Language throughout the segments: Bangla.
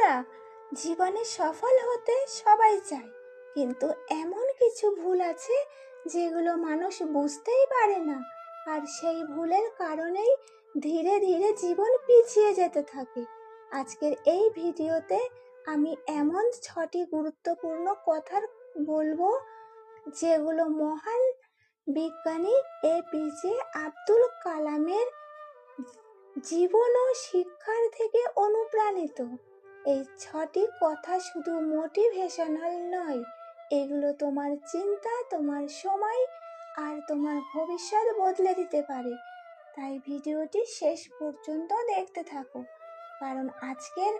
বন্ধুরা, জীবনে সফল হতে সবাই চায়, কিন্তু এমন কিছু ভুল আছে যেগুলো মানুষ বুঝতেই পারে না। আর সেই ভুলের কারণেই ধীরে ধীরে জীবন পিছিয়ে যেতে থাকে। আজকের এই ভিডিওতে আমি এমন 6টি গুরুত্বপূর্ণ কথা বলবো যেগুলো মহান বিজ্ঞানী এপিজে আব্দুল কালামের জীবন ও শিক্ষার থেকে অনুপ্রাণিত। এই 6টি কথা শুধু মোটিভেশনাল নয়, এগুলো তোমার চিন্তা, তোমার সময় আর তোমার ভবিষ্যৎ বদলে দিতে পারে। তাই ভিডিওটি শেষ পর্যন্ত দেখতে থাকো, কারণ আজকের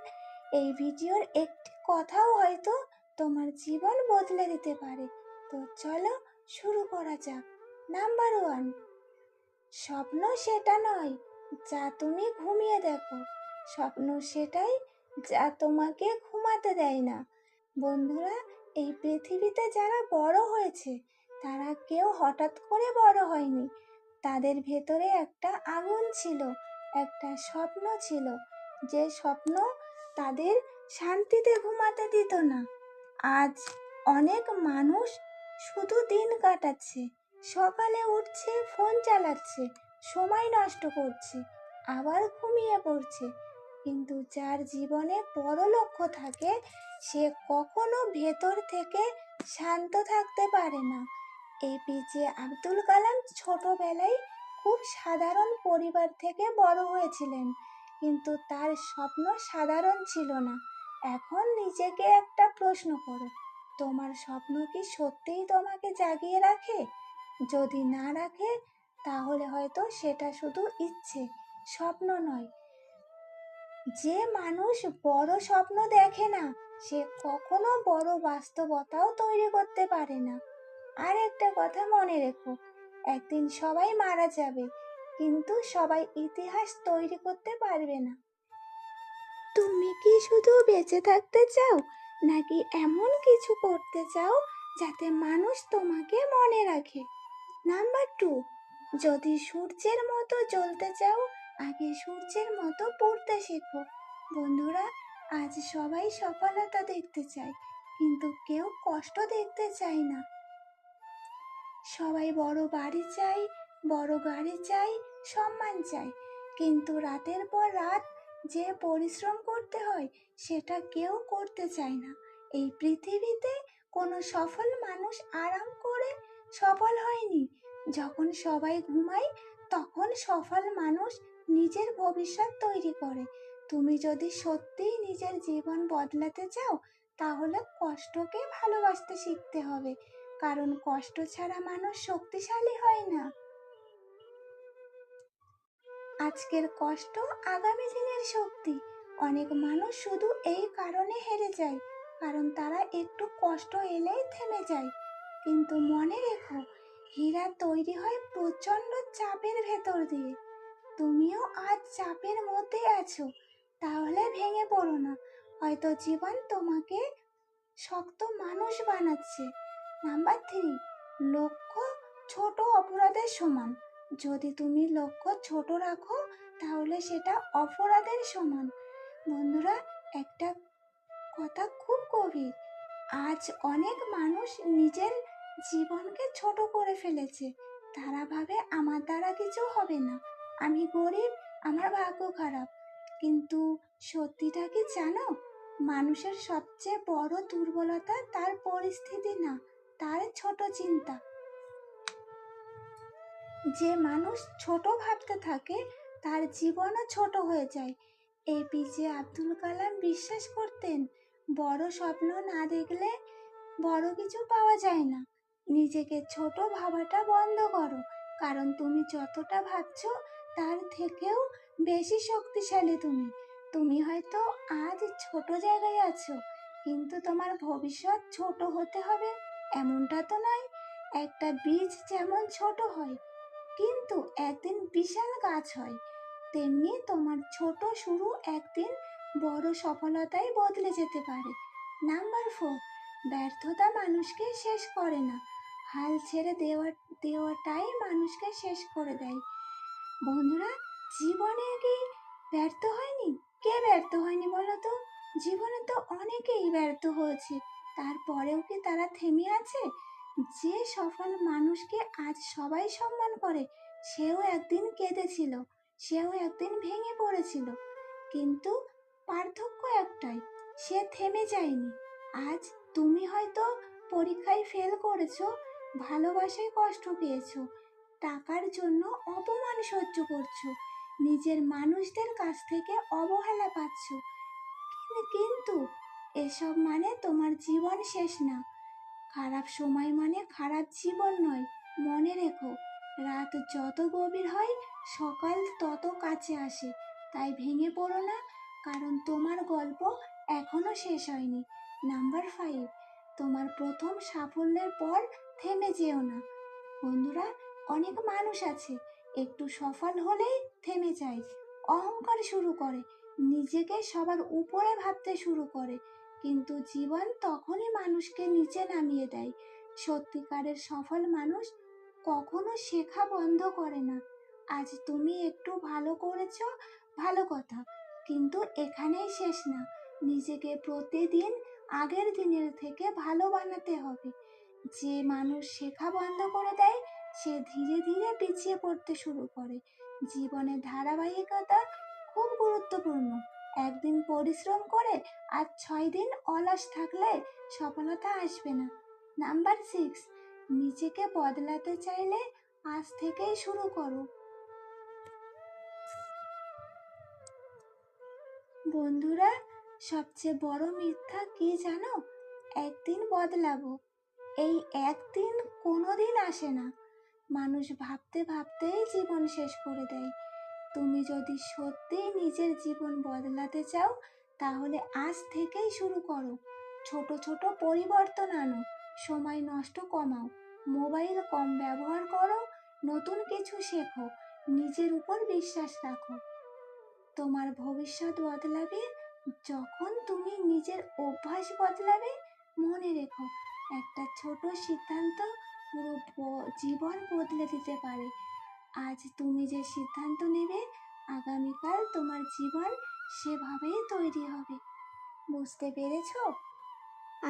এই ভিডিওর একটি কথাও হয়তো তোমার জীবন বদলে দিতে পারে। তো চলো শুরু করা যাক। নাম্বার 1, স্বপ্ন সেটা নয় যা তুমি ঘুমিয়ে দেখো, স্বপ্ন সেটাই যা তোমাকে ঘুমাতে দেয় না। বন্ধুরা, এই পৃথিবীতে যারা বড় হয়েছে তারা কেউ হঠাৎ করে বড় হয়নি। তাদের ভেতরে একটা আগুন ছিল, একটা স্বপ্ন ছিল, যে স্বপ্ন তাদের শান্তিতে ঘুমাতে দিত না। আজ অনেক মানুষ শুধু দিন কাটাচ্ছে, সকালে উঠছে, ফোন চালাচ্ছে, সময় নষ্ট করছে, আবার ঘুমিয়ে পড়ছে। কিন্তু যার জীবনে বড় লক্ষ্য থাকে সে কখনো ভেতর থেকে শান্ত থাকতে পারে না। এপিজে আব্দুল কালাম ছোটবেলায় খুব সাধারণ পরিবার থেকে বড় হয়েছিলেন, কিন্তু তার স্বপ্ন সাধারণ ছিল না। এখন নিজেকে একটা প্রশ্ন করো, তোমার স্বপ্ন কি সত্যিই তোমাকে জাগিয়ে রাখে? যদি না রাখে, তাহলে হয়তো সেটা শুধু ইচ্ছে, স্বপ্ন নয়। যে মানুষ বড় স্বপ্ন দেখে না সে কখনো বড় বাস্তবতাও তৈরি করতে পারে না। আর একটা কথা মনে রেখো, একদিন সবাই মারা যাবে, কিন্তু সবাই ইতিহাস তৈরি করতে পারবে না। তুমি কি শুধু বেঁচে থাকতে চাও, নাকি এমন কিছু করতে চাও যাতে মানুষ তোমাকে মনে রাখে? নাম্বার 2, যদি সূর্যের মতো জ্বলতে চাও, আগে সূর্যের মতো পড়তে শেখো। বন্ধুরা, আজ সবাই সফলতা দেখতে চায়, কিন্তু কেউ কষ্ট দেখতে চায় না। সবাই বড় বাড়ি চাই, বড় গাড়ি চাই, সম্মান চাই, কিন্তু রাতের পর রাত যে পরিশ্রম করতে হয় সেটা কেউ করতে চায় না। এই পৃথিবীতে কোনো সফল মানুষ আরাম করে সফল হয়নি। যখন সবাই ঘুমায় তখন সফল মানুষ নিজের ভবিষ্যৎ তৈরি করে। তুমি যদি সত্যিই নিজের জীবন বদলাতে চাও, তাহলে কষ্টকে ভালোবাসতে শিখতে হবে, কারণ কষ্ট ছাড়া মানুষ শক্তিশালী হয় না। আজকের কষ্ট আগামী দিনের শক্তি। অনেক মানুষ শুধু এই কারণে হেরে যায়, কারণ তারা একটু কষ্ট এলেই থেমে যায়। কিন্তু মনে রেখো, হীরা তৈরি হয় প্রচন্ড চাপের ভেতর দিয়ে। তুমিও আজ চাপের মধ্যে আছো, তাহলে ভেঙে পড়ো না। হয়তো জীবন তোমাকে শক্ত মানুষ বানাচ্ছে। নাম্বার 3, লক্ষ্য ছোট অপরাধের সমান। যদি তুমি লক্ষ্য ছোট রাখো তাহলে সেটা অপরাধের সমান। বন্ধুরা, একটা কথা খুব গভীর। আজ অনেক মানুষ নিজের জীবনকে ছোট করে ফেলেছে। তারা ভাবে আমার দ্বারা কিছু হবে না, আমি গরিব, আমার ভাগ্য খারাপ। কিন্তু সত্যিটা কি জানো? মানুষের সবচেয়ে বড় দুর্বলতা তার পরিস্থিতি না, তার ছোট চিন্তা। যে মানুষ ছোট ভাবতে থাকে তার জীবনও ছোট হয়ে যায়। এপিজে আব্দুল কালাম বিশ্বাস করতেন, বড় স্বপ্ন না দেখলে বড় কিছু পাওয়া যায় না। নিজেকে ছোট ভাবাটা বন্ধ করো, কারণ তুমি যতটা ভাবছো তার থেকেও বেশি শক্তিশালী তুমি। তুমি হয়তো আজ ছোট জায়গায় আছো, কিন্তু তোমার ভবিষ্যৎ ছোট হতে হবে এমনটা তো নয়। একটা বীজ যেমন ছোট হয় কিন্তু একদিন বিশাল গাছ হয়, তেমনি তোমার ছোট শুরু একদিন বড় সফলতায় বদলে যেতে পারে। নাম্বার 4, ব্যর্থতা মানুষকে শেষ করে না, হাল ছেড়ে দেওয়াটাই মানুষকে শেষ করে দেয়। বন্ধুরা, জীবনে কি ব্যর্থ হয়নি? কে ব্যর্থ হয়নি বলো তো? জীবনে তো অনেকেই ব্যর্থ হয়েছে, তারপরেও কি তারা থেমে আছে? যে সফল মানুষকে আজ সবাই সম্মান করে, সেও একদিন কেঁদেছিল, সেও একদিন ভেঙে পড়েছিল। কিন্তু পার্থক্য একটাই, সে থেমে যায়নি। আজ তুমি হয়তো পরীক্ষায় ফেল করেছো, ভালোবাসায় কষ্ট পেয়েছো, টাকার জন্য অপমান সহ্য করছো, নিজের মানুষদের কাছ থেকে অবহেলা পাচ্ছো, কিন্তু এসব মানে তোমার জীবন শেষ না। খারাপ সময় মানে খারাপ জীবন নয়। মনে রেখো, রাত যত গভীর হয় সকাল তত কাছে আসে। তাই ভেঙে পড়ো না, কারণ তোমার গল্প এখনো শেষ হয়নি। নাম্বার 5, তোমার প্রথম সাফল্যের পর থেমে যেও না। বন্ধুরা, অনেক মানুষ আছে একটু সফল হলেই থেমে যায়, অহংকার শুরু করে, নিজেকে সবার উপরে ভাবতে শুরু করে। কিন্তু জীবন তখনই মানুষকে নিচে নামিয়ে দেয়। সত্যিকারের সফল মানুষ কখনো শেখা বন্ধ করে না। আজ তুমি একটু ভালো করেছো, ভালো কথা, কিন্তু এখানেই শেষ না। নিজেকে প্রতিদিন আগের দিনের থেকে ভালো বানাতে হবে। যে মানুষ শেখা বন্ধ করে দেয়, সে ধীরে ধীরে পিছিয়ে পড়তে শুরু করে। জীবনে ধারাবাহিকতা খুব গুরুত্বপূর্ণ। একদিন পরিশ্রম করে আর 6 দিন অলস থাকলে সফলতা আসবে না। নাম্বার 6, নিজেকে বদলাতে চাইলে আজ থেকেই শুরু করো। বন্ধুরা, সবচেয়ে বড় মিথ্যা কি জানো? একদিন বদলাবো, এই একদিন কোনোদিন আসে না। মানুষ ভাবতে ভাবতেই জীবন শেষ করে দেয়। তুমি যদি সত্যিই নিজের জীবন বদলাতে চাও, তাহলে আজ থেকেই শুরু করো। ছোট ছোট পরিবর্তন আনো, সময় নষ্ট কমাও, মোবাইল কম ব্যবহার করো, নতুন কিছু শেখো, নিজের উপর বিশ্বাস রাখো। তোমার ভবিষ্যৎ বদলাবে যখন তুমি নিজের অভ্যাস বদলাবে। মনে রেখো, একটা ছোট সিদ্ধান্ত পুরো জীবন বদলে দিতে পারে। আজ তুমি যে সিদ্ধান্ত নেবে, আগামীকাল তোমার জীবন সেভাবেই তৈরি হবে। বুঝতে পেরেছো?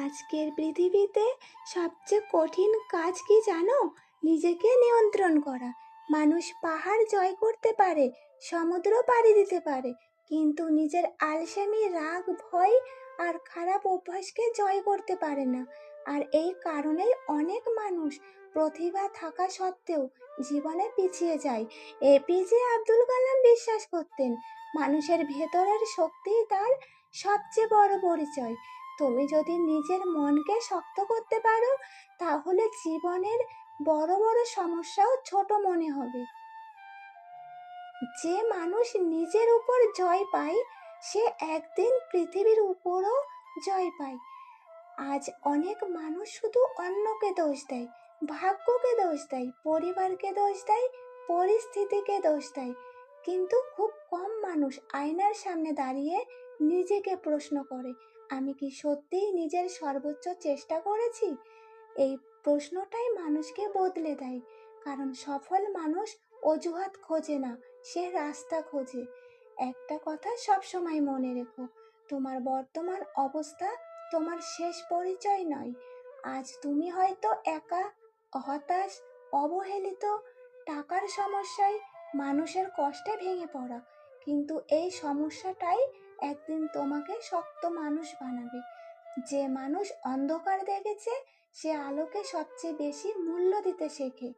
আজকের পৃথিবীতে সবচেয়ে কঠিন কাজ কি জানো? নিজেকে নিয়ন্ত্রণ করা। মানুষ পাহাড় জয় করতে পারে, সমুদ্র পাড়ি দিতে পারে, কিন্তু নিজের আলসেমি, রাগ, ভয় আর খারাপ অভ্যাসকে জয় করতে পারে না। আর এই কারণেই অনেক মানুষ প্রতিভা থাকা সত্ত্বেও জীবনে পিছিয়ে যায়। এপিজে আব্দুল কালাম বিশ্বাস করতেন, মানুষের ভেতরের শক্তিই তার সবচেয়ে বড় পরিচয়। তুমি যদি নিজের মনকে শক্ত করতে পারো, তাহলে জীবনের বড় বড় সমস্যাও ছোট মনে হবে। যে মানুষ নিজের উপর জয় পায়, সে একদিন পৃথিবীর উপরও জয় পায়। আজ অনেক মানুষ শুধু অন্যকে দোষ দেয়, ভাগ্যকে দোষ দেয়, পরিবারকে দোষ দেয়, পরিস্থিতিকে দোষ দেয়, কিন্তু খুব কম মানুষ আয়নার সামনে দাঁড়িয়ে নিজেকে প্রশ্ন করে, আমি কি সত্যিই নিজের সর্বোচ্চ চেষ্টা করেছি? এই প্রশ্নটাই মানুষকে বদলে দেয়। কারণ সফল মানুষ অজুহাত খোঁজে না, সে রাস্তা খোঁজে। একটা কথা সবসময় মনে রেখো, তোমার বর্তমান অবস্থা তোমার শেষ পরিচয় নয়। আজ তুমি হয়তো একা, হতাশ, অবহেলিত, টাকার সমস্যায়, মানুষের কষ্টে ভেঙে পড়া, কিন্তু এই সমস্যাটাই একদিন তোমাকে শক্ত মানুষ বানাবে। যে মানুষ অন্ধকার দেখেছে, সে আলোকে সবচেয়ে বেশি মূল্য দিতে শেখে।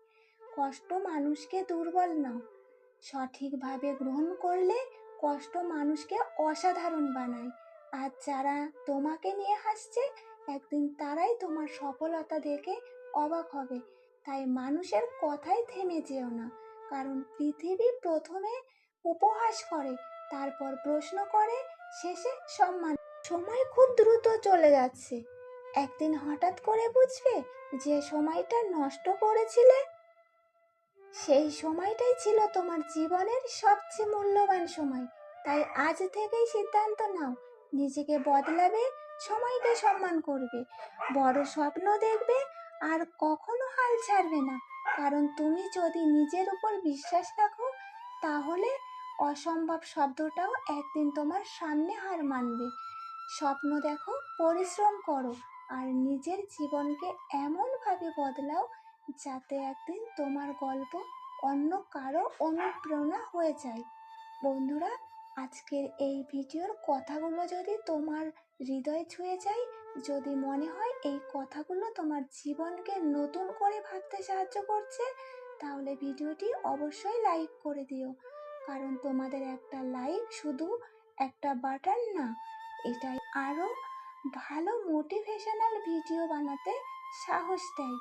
কষ্ট মানুষকে দুর্বল না, সঠিকভাবে গ্রহণ করলে কষ্ট মানুষকে অসাধারণ বানায়। আর যারা তোমাকে নিয়ে হাসছে, একদিন তারাই তোমার সফলতা দেখে অবাক হবে। তাই মানুষের কথায় থেমে যেও না, কারণ পৃথিবী প্রথমে উপহাস করে, তারপর প্রশ্ন করে, শেষে সম্মান। সময় খুব দ্রুত চলে যাচ্ছে, একদিন হঠাৎ করে বুঝবে যে সময়টা নষ্ট করেছিলে, সেই সময়টাই ছিল তোমার জীবনের সবচেয়ে মূল্যবান সময়। তাই আজ থেকেই সিদ্ধান্ত নাও, নিজেকে বদলাবে, সময়কে সম্মান করবে, বড় স্বপ্ন দেখবে, আর কখনো হাল ছাড়বে না। কারণ তুমি যদি নিজের উপর বিশ্বাস রাখো, তাহলে অসম্ভব শব্দটাও একদিন তোমার সামনে হার মানবে। স্বপ্ন দেখো, পরিশ্রম করো, আর নিজের জীবনকে এমনভাবে বদলাও যাতে একদিন তোমার গল্প অন্য কারো অনুপ্রেরণা হয়ে যায়। বন্ধুরা, আজকের এই ভিডিওর কথাগুলো যদি তোমার হৃদয় ছুঁয়ে যায়, যদি মনে হয় এই কথাগুলো তোমার জীবনকে নতুন করে ভাবতে সাহায্য করছে, তাহলে ভিডিওটি অবশ্যই লাইক করে দিও। কারণ তোমাদের একটা লাইক শুধু একটা বাটন না, এটাই আরো ভালো মোটিভেশনাল ভিডিও বানাতে সাহস দেয়।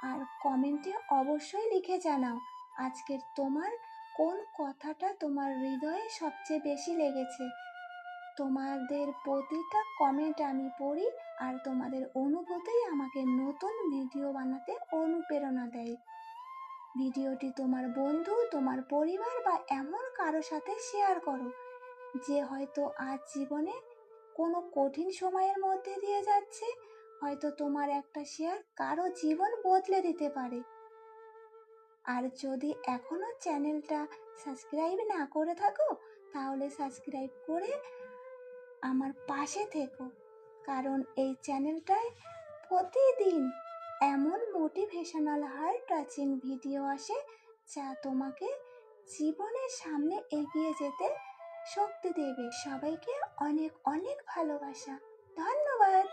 আর কমেন্টে অবশ্যই লিখে জানাও আজকের তোমার কোন কথাটা তোমার হৃদয়ে সবচেয়ে বেশি লেগেছে। তোমাদের প্রতিটা কমেন্ট আমি পড়ি, আর তোমাদের অনুভূতি আমাকে নতুন ভিডিও বানাতে অনুপ্রেরণা দেয়। ভিডিওটি তোমার বন্ধু, তোমার পরিবার বা এমন কারো সাথে শেয়ার করো যে হয়তো আজ জীবনে কোনো কঠিন সময়ের মধ্যে দিয়ে যাচ্ছে। হয়তো তোমার একটা শেয়ার কারো জীবন বদলে দিতে পারে। আর যদি এখনো চ্যানেলটা সাবস্ক্রাইব না করে থাকো, তাহলে সাবস্ক্রাইব করে আমার পাশে থেকো। কারণ এই চ্যানেলটায় প্রতিদিন এমন মোটিভেশনাল হার্ট টাচিং ভিডিও আসে যা তোমাকে জীবনের সামনে এগিয়ে যেতে শক্তি দেবে। সবাইকে অনেক অনেক ভালোবাসা। ধন্যবাদ।